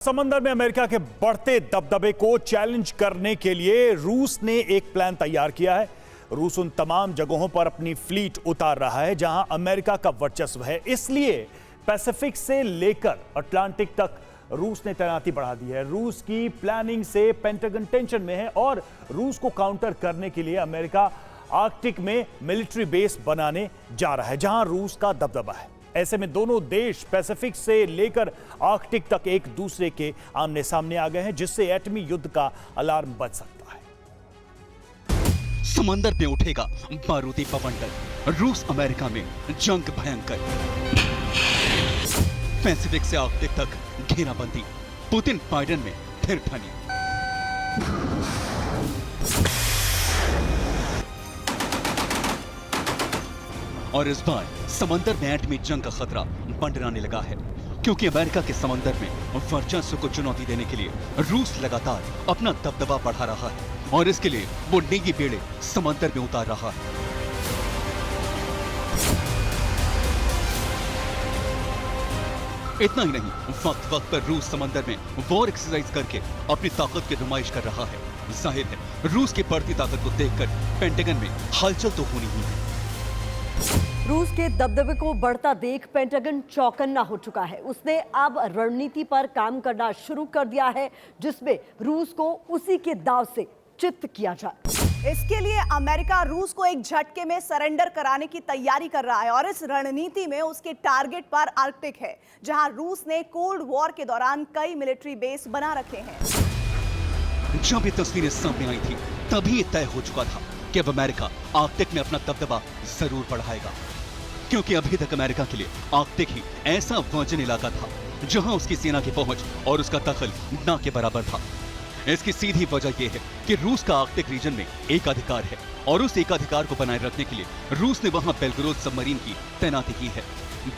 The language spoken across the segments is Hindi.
समंदर में अमेरिका के बढ़ते दबदबे को चैलेंज करने के लिए रूस ने एक प्लान तैयार किया है। रूस उन तमाम जगहों पर अपनी फ्लीट उतार रहा है जहां अमेरिका का वर्चस्व है। इसलिए पैसिफिक से लेकर अटलांटिक तक रूस ने तैनाती बढ़ा दी है। रूस की प्लानिंग से पेंटागन टेंशन में है और रूस को काउंटर करने के लिए अमेरिका आर्कटिक में मिलिट्री बेस बनाने जा रहा है जहां रूस का दबदबा है। ऐसे में दोनों देश पैसिफिक से लेकर आर्कटिक तक एक दूसरे के आमने सामने आ गए हैं, जिससे एटमी युद्ध का अलार्म बज सकता है। समंदर में उठेगा बारूदी बवंडर, रूस अमेरिका में जंग भयंकर। पैसिफिक से आर्कटिक तक घेराबंदी, पुतिन बाइडेन में फिर ठनी। और इस बार समंदर में एटमी जंग का खतरा मंडराने लगा है, क्योंकि अमेरिका के समंदर में वर्चस्व को चुनौती देने के लिए रूस लगातार अपना दबदबा बढ़ा रहा है और इसके लिए वो नेवी बेड़े समंदर में उतार रहा है। इतना ही नहीं, वक्त वक्त पर रूस समंदर में वॉर एक्सरसाइज करके अपनी ताकत की नुमाइश कर रहा है। जाहिर है, रूस की बढ़ती ताकत को देखकर पेंटागन में हलचल तो होनी ही है। रूस के दबदबे को बढ़ता देख पेंटागन चौकन्ना हो चुका है। उसने अब रणनीति पर काम करना शुरू कर दिया है, जिसमें रूस को उसी के दांव से चित्त किया जाए। इसके लिए अमेरिका रूस को एक झटके में सरेंडर कराने की तैयारी कर रहा है और इस रणनीति में उसके टारगेट पर आर्कटिक है, जहां रूस ने कोल्ड वॉर के दौरान कई मिलिट्री बेस बना रखे हैं। जब ये तस्वीरें सामने आई थी, तभी ये तय हो चुका था कि अब अमेरिका आर्कटिक में अपना दबदबा जरूर बढ़ाएगा, क्योंकि अभी तक अमेरिका के लिए आर्कटिक ही ऐसा वर्जिन इलाका था जहां उसकी सेना की पहुंच और उसका दखल ना के बराबर था। इसकी सीधी वजह यह है कि रूस का आर्कटिक रीजन में एकाधिकार है और उस एकाधिकार को बनाए रखने के लिए रूस ने वहां बेलगोरोद सबमरीन की तैनाती की है।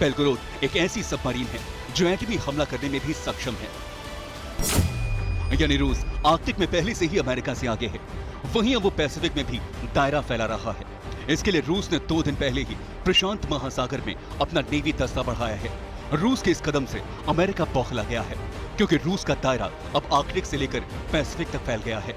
बेलगोरोद एक ऐसी सबमरीन है जो एटमी हमला करने में भी सक्षम है, यानी रूस आर्कटिक में पहले से ही अमेरिका से आगे है। वहीं अब वो पैसिफिक में भी दायरा फैला रहा है। इसके लिए रूस ने 2 दिन पहले ही प्रशांत महासागर में अपना नेवी दस्ता बढ़ाया है। रूस के इस कदम से अमेरिका बौखला गया है, क्योंकि रूस का दायरा अब आर्कटिक से लेकर पैसिफिक तक फैल गया है।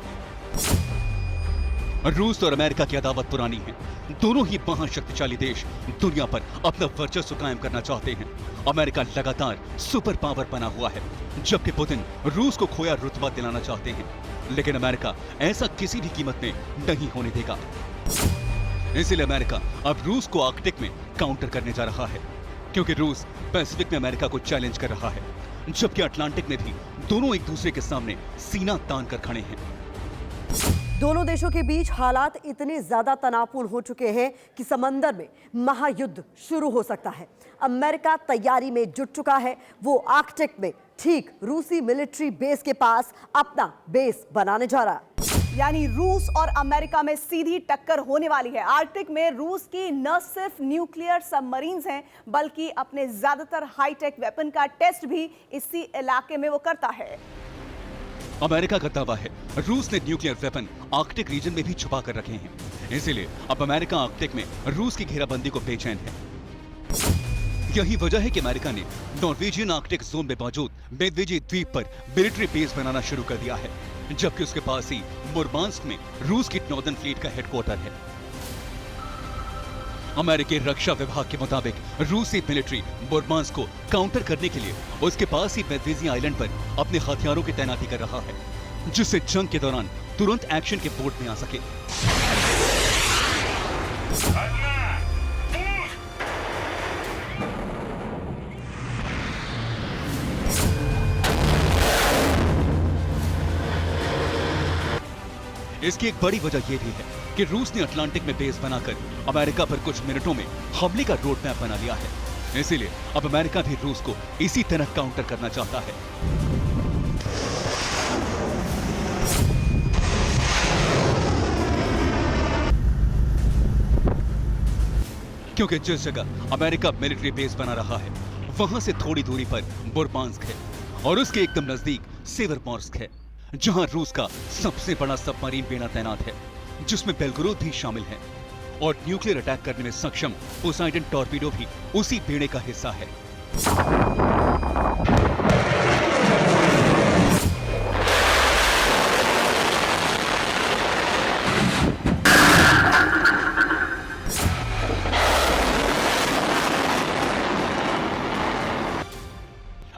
रूस और अमेरिका की अदावत पुरानी है। दोनों ही महाशक्तिशाली देश दुनिया पर अपना वर्चस्व कायम करना चाहते हैं। अमेरिका लगातार सुपर पावर बना हुआ है, जबकि पुतिन रूस को खोया रुतबा दिलाना चाहते हैं। लेकिन अमेरिका ऐसा किसी भी कीमत में नहीं होने देगा। इसलिए अमेरिका अब रूस को आर्कटिक में काउंटर करने जा रहा है, क्योंकि रूस पैसिफिक में अमेरिका को चैलेंज कर रहा है, जबकि अटलांटिक में भी दोनों एक दूसरे के सामने सीना तान कर खड़े हैं। दोनों देशों के बीच हालात इतने ज्यादा तनावपूर्ण हो चुके हैं कि समंदर में महायुद्ध शुरू हो सकता है। अमेरिका तैयारी में जुट चुका है। वो आर्कटिक में ठीक रूसी मिलिट्री बेस के पास अपना बेस बनाने जा रहा है। यानी रूस और अमेरिका में सीधी टक्कर होने वाली है। आर्कटिक में रूस की न सिर्फ न्यूक्लियर सबमरीन्स हैं, बल्कि अपने ज्यादातर हाईटेक वेपन का टेस्ट भी इसी इलाके में वो करता है। अमेरिका का दावा है रूस ने न्यूक्लियर वेपन आर्कटिक रीजन में भी छुपा कर रखे हैं। इसीलिए अब अमेरिका आर्कटिक में रूस की घेराबंदी को बेचैन है। यही वजह है कि अमेरिका ने नॉर्वेजियन आर्कटिक जोन में मौजूद मेदवेदेव द्वीप पर मिलिट्री बेस बनाना शुरू कर दिया है, जबकि उसके पास ही मुरमांस्क में रूस की नॉर्दर्न फ्लीट का हेडक्वार्टर है। अमेरिकी रक्षा विभाग के मुताबिक रूसी मिलिट्री मुरमांस्क को काउंटर करने के लिए उसके पास ही मेदवेदेव आइलैंड पर अपने हथियारों की तैनाती कर रहा है, जिससे जंग के दौरान तुरंत एक्शन के बोर्ड में आ सके। इसकी एक बड़ी वजह यह भी है कि रूस ने अटलांटिक में बेस बनाकर अमेरिका पर कुछ मिनटों में हमले का रोड मैप बना लिया है। इसीलिए अब अमेरिका भी रूस को इसी तरह काउंटर करना चाहता है। क्योंकि जिस जगह अमेरिका मिलिट्री बेस बना रहा है, वहां से थोड़ी दूरी पर मुरमांस्क है और उसके एकदम नजदीक सेवरमोर्स्क है, जहां रूस का सबसे बड़ा सबमरीन बेड़ा तैनात है, जिसमें बेलगोरोद भी शामिल है। और न्यूक्लियर अटैक करने में सक्षम पोसाइडन टॉर्पीडो भी उसी बेड़े का हिस्सा है।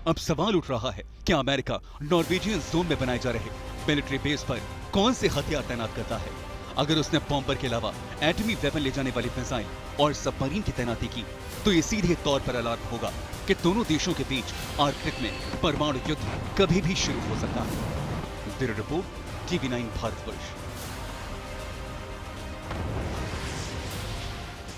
अब सवाल उठ रहा है, क्या अमेरिका नॉर्वेजियन जोन में बनाए जा रहे मिलिट्री बेस पर कौन से हथियार तैनात करता है? अगर उसने बॉम्बर के अलावा एटमी वेपन ले जाने वाली मिसाइल और सबमरीन की तैनाती की, तो ये सीधे तौर पर अलार्म होगा कि दोनों देशों के बीच आर्कटिक में परमाणु युद्ध कभी भी शुरू हो सकता है। Bureau report, TV9 Bharatvarsh.